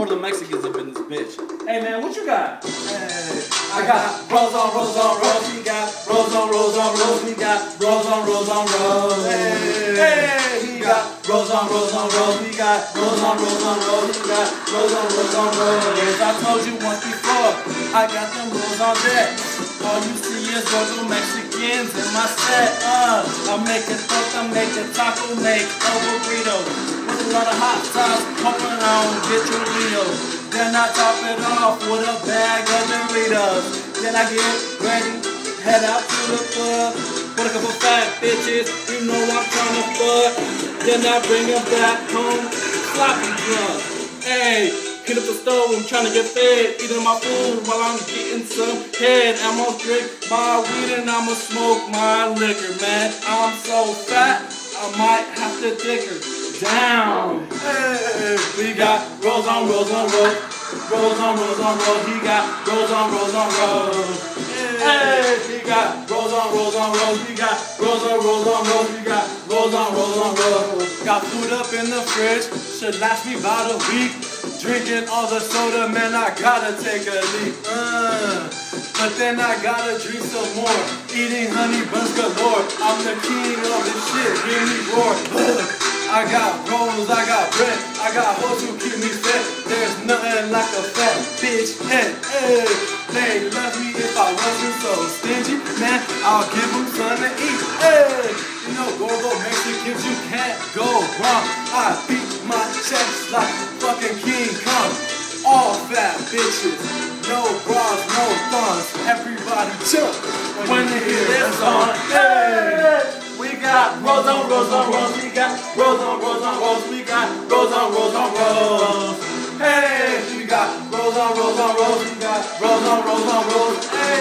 more of the Mexicans up in this bitch. Hey man, what you got? Hey, I got rolls on rolls on rolls. We got rolls on rolls on rolls. We got rolls on rolls on rolls. Hey, we got rolls on rolls on rolls. We got rolls on rolls on rolls. We got rolls on rolls on rolls. As I told you once before, I got them rolls on deck. All you see is local Mexicans in my set. I make a torta, make a taco, make a burrito. With a lot of hot sauce, hoping I don't get Doritos. Then I top it off with a bag of Doritos. Then I get ready, head out to the club. With a couple fat bitches, you know I'm trying to fuck. Then I bring them back home, sloppy drunk. Hey, hit up the stove, I'm trying to get fed. Eating my food while I'm getting some head. I'ma drink my weed and I'ma smoke my liquor, man. I'm so fat, I might have to dick her down. Hey, we got rolls on rolls on rolls. Rolls on rolls on rolls. He got rolls on rolls on rolls. Hey, we got rolls on rolls on rolls. We got rolls on rolls on rolls. We got rolls on rolls on rolls. Got food up in the fridge, should last me about a week. Drinking all the soda, man, I gotta take a leak. But then I gotta drink some more. Eating honey buns galore. I'm the king of this shit, give me roar. I got rolls, I got bread, I got hoes who keep me fed. There's nothing like a fat bitch head. Hey, they love me if I wasn't so stingy. Man, I'll give them something to eat. Hey, you know, Gorgo Mexicans, you can't go wrong. I beat my chest like fucking King Kong. All fat bitches, no bras, no thongs. Everybody jump when they hear this song. Hey! We got rolls on rolls on rolls. We got rolls on rolls on rolls. We got rolls on rolls on rolls. Hey, we got rolls on rolls on rolls. We got rolls on rolls on rolls. Hey.